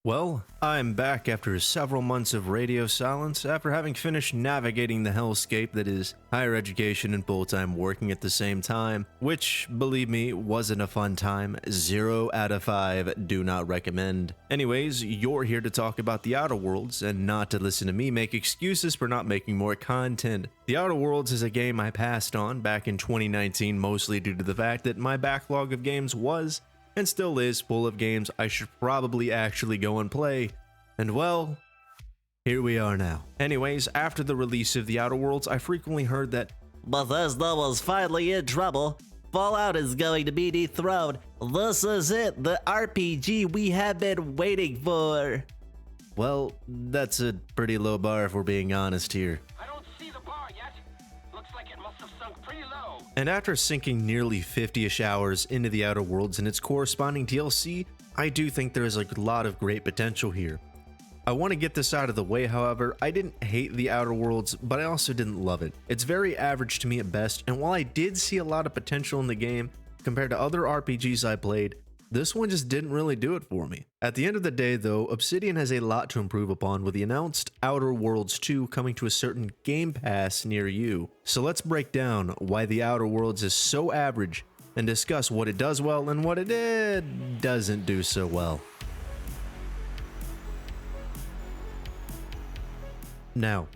Well, I'm back after several months of radio silence after having finished navigating the hellscape that is higher education and full-time working at the same time, which, believe me, wasn't a fun time. 0 out of 5 do not recommend. Anyways, you're here to talk about The Outer Worlds and not to listen to me make excuses for not making more content. The Outer Worlds is a game I passed on back in 2019 mostly due to the fact that my backlog of games was and still is full of games I should probably actually go and play. And well, here we are now. Anyways, after the release of The Outer Worlds, I frequently heard that Bethesda was finally in trouble. Fallout is going to be dethroned. This is it, the RPG we have been waiting for. well, that's a pretty low bar if we're being honest here. I don't see the bar yet. Looks like it must have sunk pretty low. And after sinking nearly 50-ish hours into The Outer Worlds and its corresponding DLC, I do think there is a lot of great potential here. I want to get this out of the way, however, I didn't hate The Outer Worlds, but I also didn't love it. It's very average to me at best, and while I did see a lot of potential in the game compared to other RPGs I played, this one just didn't really do it for me. At the end of the day though, Obsidian has a lot to improve upon with the announced Outer Worlds 2 coming to a certain Game Pass near you. So let's break down why The Outer Worlds is so average and discuss what it does well and what it doesn't do so well. Now,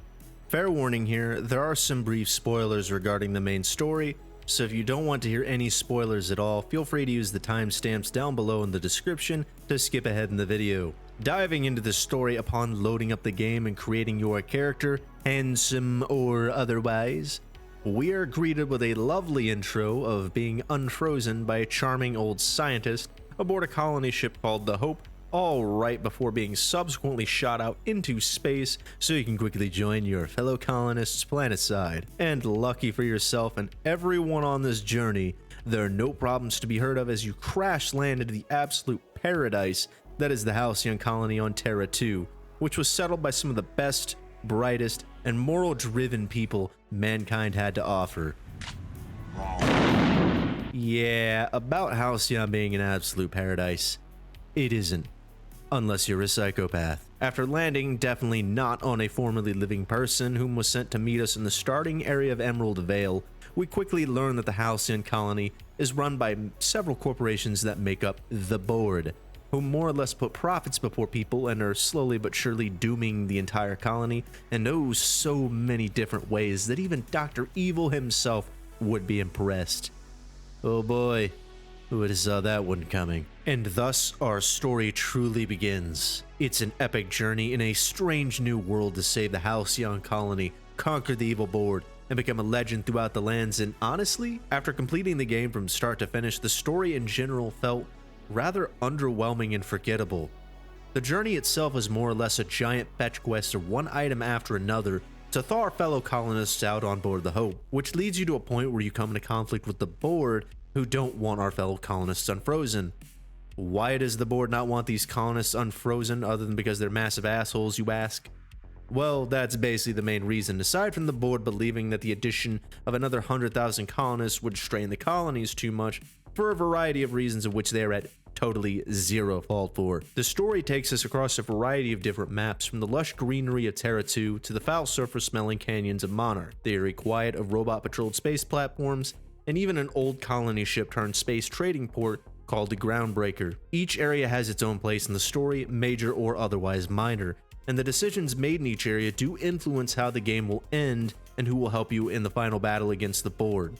fair warning here, there are some brief spoilers regarding the main story, so if you don't want to hear any spoilers at all, feel free to use the timestamps down below in the description to skip ahead in the video. Diving into the story upon loading up the game and creating your character, handsome or otherwise, we are greeted with a lovely intro of being unfrozen by a charming old scientist aboard a colony ship called the Hope, all right before being subsequently shot out into space so you can quickly join your fellow colonists planetside. And lucky for yourself and everyone on this journey, there are no problems to be heard of as you crash land into the absolute paradise that is the Halcyon colony on Terra 2, which was settled by some of the best, brightest, and moral-driven people mankind had to offer. Yeah, about Halcyon being an absolute paradise, it isn't. Unless you're a psychopath. After landing definitely not on a formerly living person whom was sent to meet us in the starting area of Emerald Vale, we quickly learn that the Halcyon colony is run by several corporations that make up the Board, who more or less put profits before people and are slowly but surely dooming the entire colony in oh so many different ways that even Dr. Evil himself would be impressed. Oh boy. Who would have saw that one coming? And thus our story truly begins. It's an epic journey in a strange new world to save the Halcyon colony, conquer the evil Board, and become a legend throughout the lands. And honestly, after completing the game from start to finish, the story in general felt rather underwhelming and forgettable. The journey itself is more or less a giant fetch quest of one item after another to thaw our fellow colonists out on board the Hope, which leads you to a point where you come into conflict with the Board, who don't want our fellow colonists unfrozen. Why does the Board not want these colonists unfrozen other than because they're massive assholes, you ask? Well, that's basically the main reason, aside from the Board believing that the addition of another 100,000 colonists would strain the colonies too much for a variety of reasons of which they are at totally zero fault for. The story takes us across a variety of different maps, from the lush greenery of Terra 2 to the foul surface-smelling canyons of Monarch, the eerie quiet of robot-patrolled space platforms, and even an old colony ship turned space trading port called the Groundbreaker. Each area has its own place in the story, major or otherwise minor, and the decisions made in each area do influence how the game will end and who will help you in the final battle against the Board.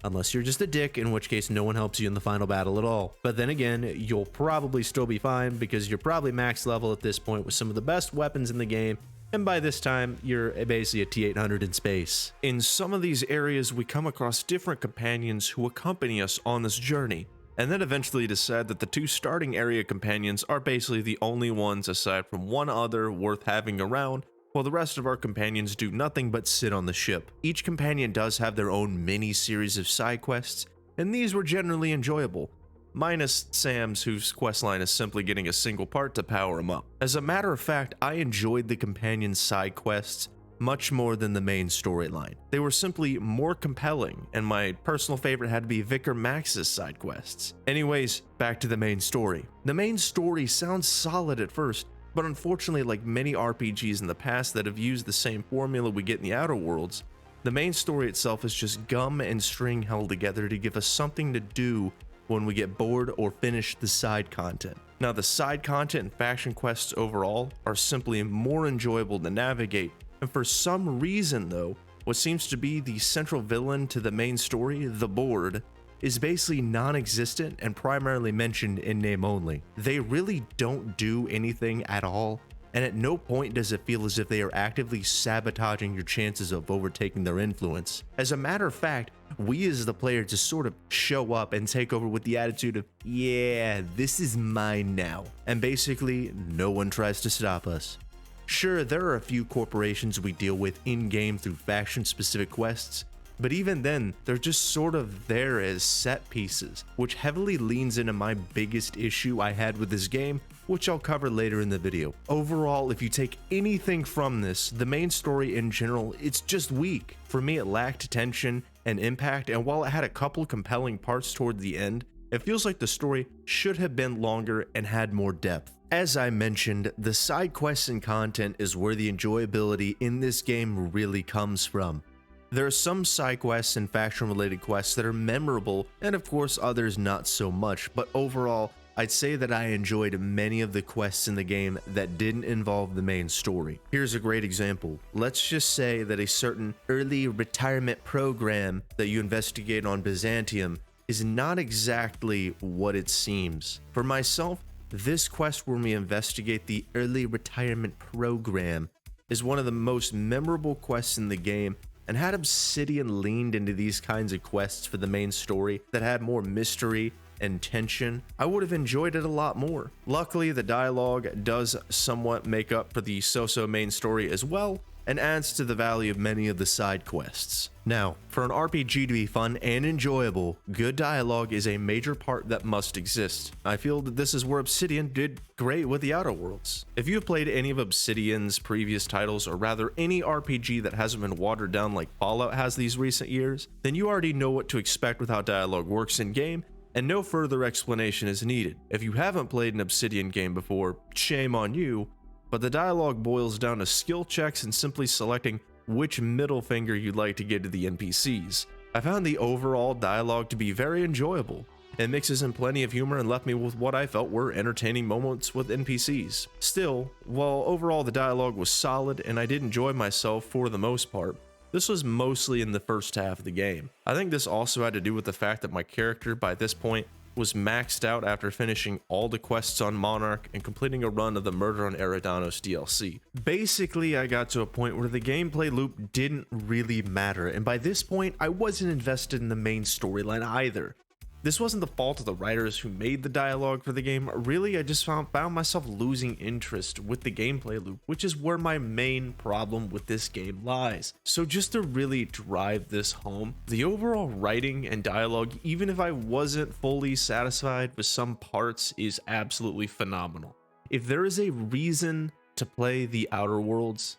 Unless you're just a dick, in which case no one helps you in the final battle at all. But then again, you'll probably still be fine because you're probably max level at this point with some of the best weapons in the game, and by this time, you're basically a T-800 in space. In some of these areas, we come across different companions who accompany us on this journey, and then eventually decide that the two starting area companions are basically the only ones aside from one other worth having around, while the rest of our companions do nothing but sit on the ship. Each companion does have their own mini-series of side quests, and these were generally enjoyable, minus Sam's, whose questline is simply getting a single part to power him up. As a matter of fact, I enjoyed the companion side quests much more than the main storyline. They were simply more compelling, and my personal favorite had to be Vicar Max's side quests. Anyways, back to the main story. The main story sounds solid at first, but unfortunately, like many RPGs in the past that have used the same formula we get in the Outer Worlds, the main story itself is just gum and string held together to give us something to do when we get bored or finish the side content. Now, the side content and faction quests overall are simply more enjoyable to navigate, and for some reason though, what seems to be the central villain to the main story, the Board, is basically non-existent and primarily mentioned in name only. They really don't do anything at all, and at no point does it feel as if they are actively sabotaging your chances of overtaking their influence. As a matter of fact, we as the player just sort of show up and take over with the attitude of, yeah, this is mine now, and basically no one tries to stop us. Sure, there are a few corporations we deal with in-game through faction-specific quests, but even then, they're just sort of there as set pieces, which heavily leans into my biggest issue I had with this game, which I'll cover later in the video. Overall, if you take anything from this, the main story in general, it's just weak. For me, it lacked tension and impact, and while it had a couple compelling parts toward the end, it feels like the story should have been longer and had more depth. As I mentioned, the side quests and content is where the enjoyability in this game really comes from. There are some side quests and faction related quests that are memorable, and of course others not so much, but overall, I'd say that I enjoyed many of the quests in the game that didn't involve the main story. Here's a great example. Let's just say that a certain early retirement program that you investigate on Byzantium is not exactly what it seems. For myself, this quest where we investigate the early retirement program is one of the most memorable quests in the game, and had Obsidian leaned into these kinds of quests for the main story that had more mystery and tension, I would have enjoyed it a lot more. Luckily, the dialogue does somewhat make up for the so-so main story as well, and adds to the value of many of the side quests. Now, for an RPG to be fun and enjoyable, good dialogue is a major part that must exist. I feel that this is where Obsidian did great with the Outer Worlds. If you have played any of Obsidian's previous titles, or rather any RPG that hasn't been watered down like Fallout has these recent years, then you already know what to expect with how dialogue works in game, and no further explanation is needed. If you haven't played an Obsidian game before, shame on you, but the dialogue boils down to skill checks and simply selecting which middle finger you'd like to give to the NPCs. I found the overall dialogue to be very enjoyable. It mixes in plenty of humor and left me with what I felt were entertaining moments with NPCs. Still, while overall the dialogue was solid and I did enjoy myself for the most part, this was mostly in the first half of the game. I think this also had to do with the fact that my character by this point was maxed out after finishing all the quests on Monarch and completing a run of the Murder on Eridanos DLC. Basically, I got to a point where the gameplay loop didn't really matter, and by this point, I wasn't invested in the main storyline either. This wasn't the fault of the writers who made the dialogue for the game. Really, I just found myself losing interest with the gameplay loop, which is where my main problem with this game lies. So just to really drive this home, the overall writing and dialogue, even if I wasn't fully satisfied with some parts, is absolutely phenomenal. If there is a reason to play the Outer Worlds,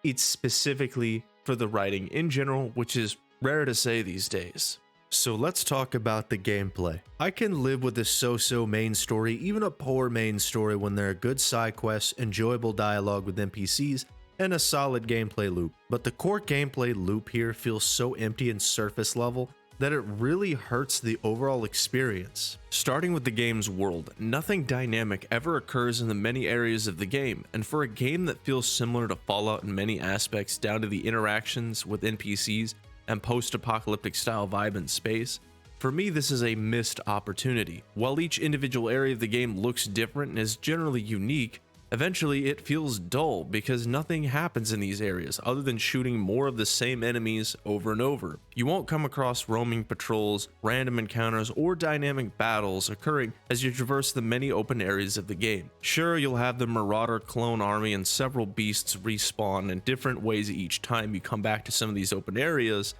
it's specifically for the writing in general, which is rare to say these days. So let's talk about the gameplay. I can live with a so-so main story, even a poor main story, when there are good side quests, enjoyable dialogue with NPCs, and a solid gameplay loop. But the core gameplay loop here feels so empty and surface level that it really hurts the overall experience. Starting with the game's world, nothing dynamic ever occurs in the many areas of the game, and for a game that feels similar to Fallout in many aspects down to the interactions with NPCs, and post-apocalyptic style vibe in space, for me this is a missed opportunity. While each individual area of the game looks different and is generally unique, eventually it feels dull because nothing happens in these areas other than shooting more of the same enemies over and over. You won't come across roaming patrols, random encounters, or dynamic battles occurring as you traverse the many open areas of the game. Sure, you'll have the Marauder clone army and several beasts respawn in different ways each time you come back to some of these open areas,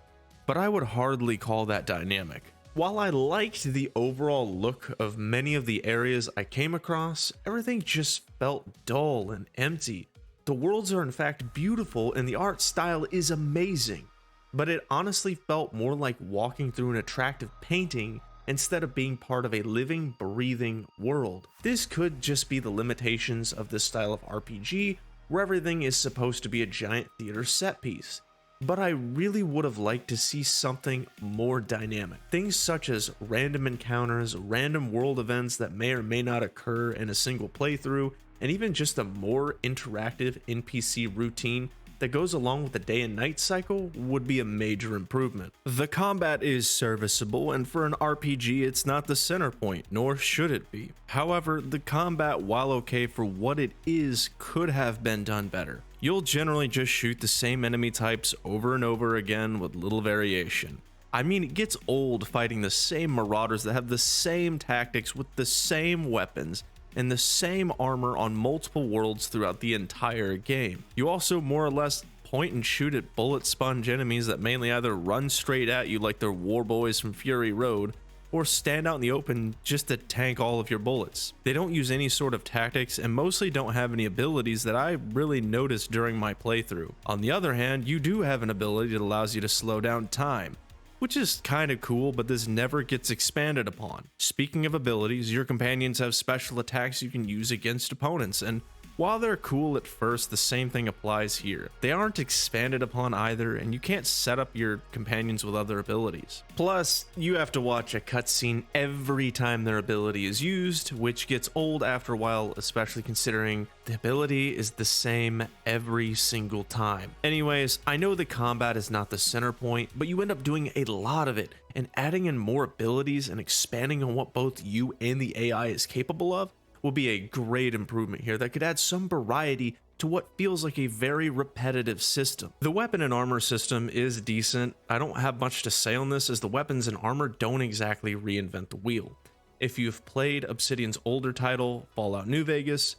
but I would hardly call that dynamic. While I liked the overall look of many of the areas I came across, everything just felt dull and empty. The worlds are in fact beautiful and the art style is amazing, but it honestly felt more like walking through an attractive painting instead of being part of a living, breathing world. This could just be the limitations of this style of RPG, where everything is supposed to be a giant theater set piece. But I really would have liked to see something more dynamic. Things such as random encounters, random world events that may or may not occur in a single playthrough, and even just a more interactive NPC routine that goes along with the day and night cycle would be a major improvement. The combat is serviceable, and for an RPG it's not the center point, nor should it be. However, the combat, while okay for what it is, could have been done better. You'll generally just shoot the same enemy types over and over again with little variation. I mean, it gets old fighting the same marauders that have the same tactics with the same weapons and the same armor on multiple worlds throughout the entire game. You also more or less point and shoot at bullet sponge enemies that mainly either run straight at you like they're war boys from Fury Road, or stand out in the open just to tank all of your bullets. They don't use any sort of tactics and mostly don't have any abilities that I really noticed during my playthrough. On the other hand, you do have an ability that allows you to slow down time, which is kind of cool, but this never gets expanded upon. Speaking of abilities, your companions have special attacks you can use against opponents, and while they're cool at first, the same thing applies here. They aren't expanded upon either, and you can't set up your companions with other abilities. Plus, you have to watch a cutscene every time their ability is used, which gets old after a while, especially considering the ability is the same every single time. Anyways, I know the combat is not the center point, but you end up doing a lot of it, and adding in more abilities and expanding on what both you and the AI is capable of will be a great improvement here that could add some variety to what feels like a very repetitive system. The weapon and armor system is decent. I don't have much to say on this, as the weapons and armor don't exactly reinvent the wheel. If you've played Obsidian's older title, Fallout New Vegas,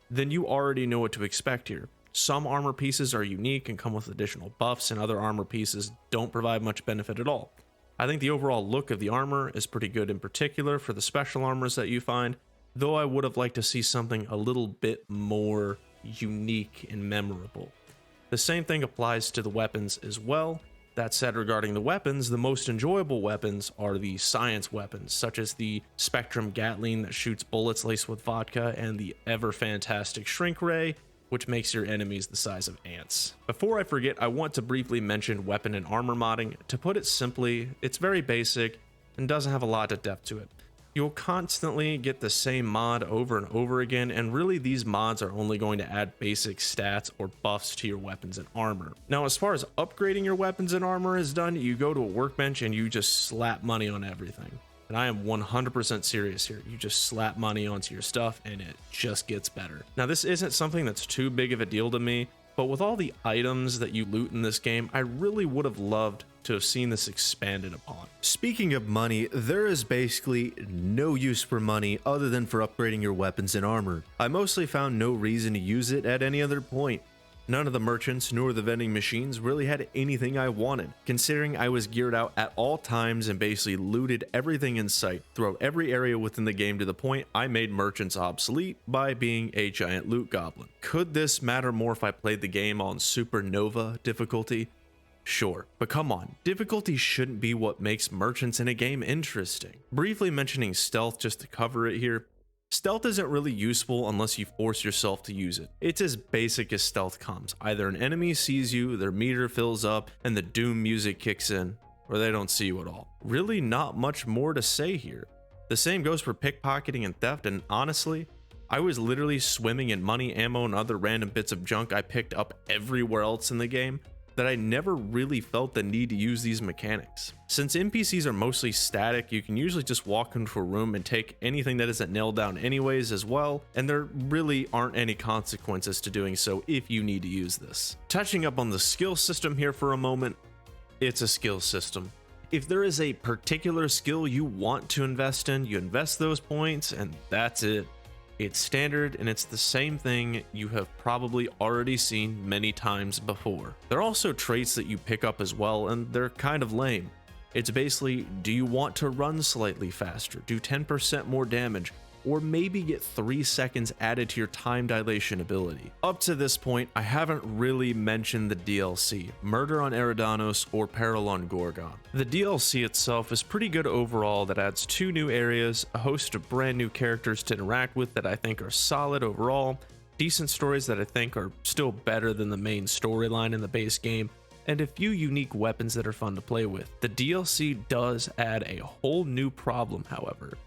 then you already know what to expect here. Some armor pieces are unique and come with additional buffs, and other armor pieces don't provide much benefit at all. I think the overall look of the armor is pretty good, in particular for the special armors that you find, though I would have liked to see something a little bit more unique and memorable. The same thing applies to the weapons as well. That said, regarding the weapons, the most enjoyable weapons are the science weapons, such as the Spectrum Gatling that shoots bullets laced with vodka, and the ever fantastic Shrink Ray, which makes your enemies the size of ants. Before I forget, I want to briefly mention weapon and armor modding. To put it simply, it's very basic and doesn't have a lot of depth to it. You'll constantly get the same mod over and over again, and really these mods are only going to add basic stats or buffs to your weapons and armor. Now, as far as upgrading your weapons and armor is done, you go to a workbench and you just slap money on everything. And I am 100% serious here. You just slap money onto your stuff and it just gets better. Now, this isn't something that's too big of a deal to me, but with all the items that you loot in this game, I really would have loved to have seen this expanded upon. Speaking of money, there is basically no use for money other than for upgrading your weapons and armor. I mostly found no reason to use it at any other point. None of the merchants nor the vending machines really had anything I wanted, considering I was geared out at all times and basically looted everything in sight throughout every area within the game, to the point I made merchants obsolete by being a giant loot goblin. Could this matter more if I played the game on Supernova difficulty? Sure, but come on, difficulty shouldn't be what makes merchants in a game interesting. Briefly mentioning stealth just to cover it here. Stealth isn't really useful unless you force yourself to use it. It's as basic as stealth comes. Either an enemy sees you, their meter fills up, and the doom music kicks in, or they don't see you at all. Really not much more to say here. The same goes for pickpocketing and theft, and honestly, I was literally swimming in money, ammo, and other random bits of junk I picked up everywhere else in the game, that I never really felt the need to use these mechanics. Since NPCs are mostly static, you can usually just walk into a room and take anything that isn't nailed down anyways as well, and there really aren't any consequences to doing so if you need to use this. Touching up on the skill system here for a moment, it's a skill system. If there is a particular skill you want to invest in, you invest those points and that's it. It's standard, and it's the same thing you have probably already seen many times before. There are also traits that you pick up as well, and they're kind of lame. It's basically, do you want to run slightly faster, do 10% more damage, or maybe get 3 seconds added to your time dilation ability. Up to this point, I haven't really mentioned the DLC, Murder on Eridanos or Peril on Gorgon. The DLC itself is pretty good overall, that adds 2 new areas, a host of brand new characters to interact with that I think are solid overall, decent stories that I think are still better than the main storyline in the base game, and a few unique weapons that are fun to play with. The DLC does add a whole new problem, however.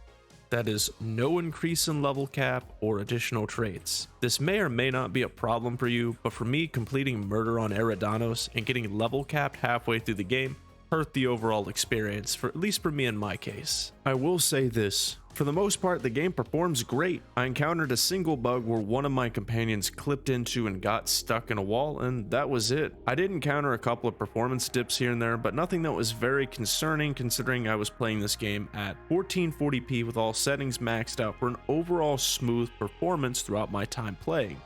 That is no increase in level cap or additional traits. This may or may not be a problem for you, but for me, completing Murder on Eridanos and getting level capped halfway through the game hurt the overall experience, for at least for me in my case. I will say this, for the most part the game performs great. I encountered a single bug where one of my companions clipped into and got stuck in a wall, and that was it. I did encounter a couple of performance dips here and there, but nothing that was very concerning considering I was playing this game at 1440p with all settings maxed out for an overall smooth performance throughout my time playing.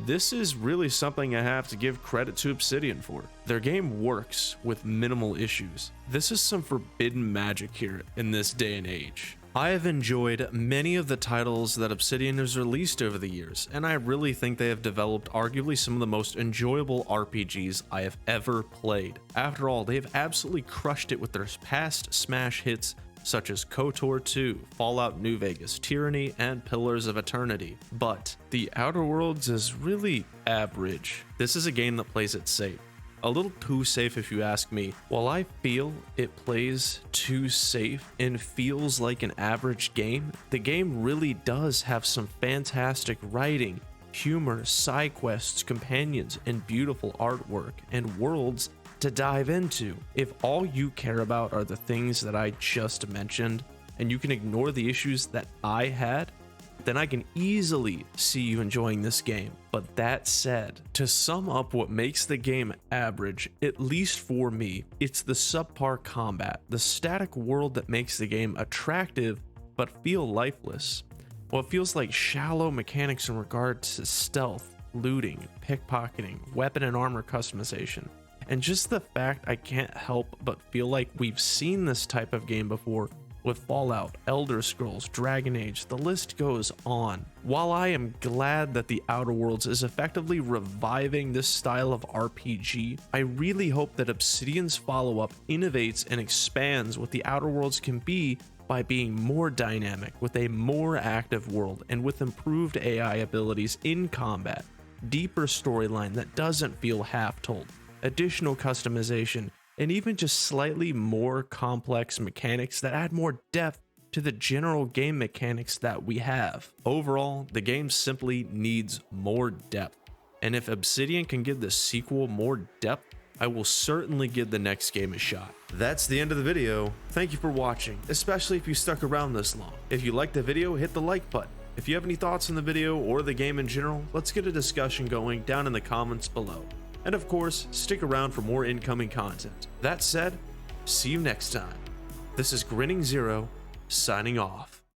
This is really something I have to give credit to Obsidian for. Their game works with minimal issues. This is some forbidden magic here in this day and age. I have enjoyed many of the titles that Obsidian has released over the years, and I really think they have developed arguably some of the most enjoyable RPGs I have ever played. After all, they have absolutely crushed it with their past smash hits such as KOTOR 2, Fallout New Vegas, Tyranny, and Pillars of Eternity. But The Outer Worlds is really average. This is a game that plays it safe. A little too safe if you ask me. While I feel it plays too safe and feels like an average game, the game really does have some fantastic writing, humor, side quests, companions, and beautiful artwork and worlds to dive into. If all you care about are the things that I just mentioned, and you can ignore the issues that I had, then I can easily see you enjoying this game. But that said, to sum up what makes the game average, at least for me, it's the subpar combat, the static world that makes the game attractive but feel lifeless. What feels like shallow mechanics in regard to stealth, looting, pickpocketing, weapon and armor customization, and just the fact I can't help but feel like we've seen this type of game before with Fallout, Elder Scrolls, Dragon Age, the list goes on. While I am glad that The Outer Worlds is effectively reviving this style of RPG, I really hope that Obsidian's follow-up innovates and expands what The Outer Worlds can be by being more dynamic, with a more active world, and with improved AI abilities in combat, deeper storyline that doesn't feel half-told, additional customization, and even just slightly more complex mechanics that add more depth to the general game mechanics that we have. Overall, the game simply needs more depth, and if Obsidian can give the sequel more depth, I will certainly give the next game a shot. That's the end of the video. Thank you for watching, especially if you stuck around this long. If you liked the video, hit the like button. If you have any thoughts on the video or the game in general, let's get a discussion going down in the comments below. And of course, stick around for more incoming content. That said, see you next time. This is Grinning Zero, signing off.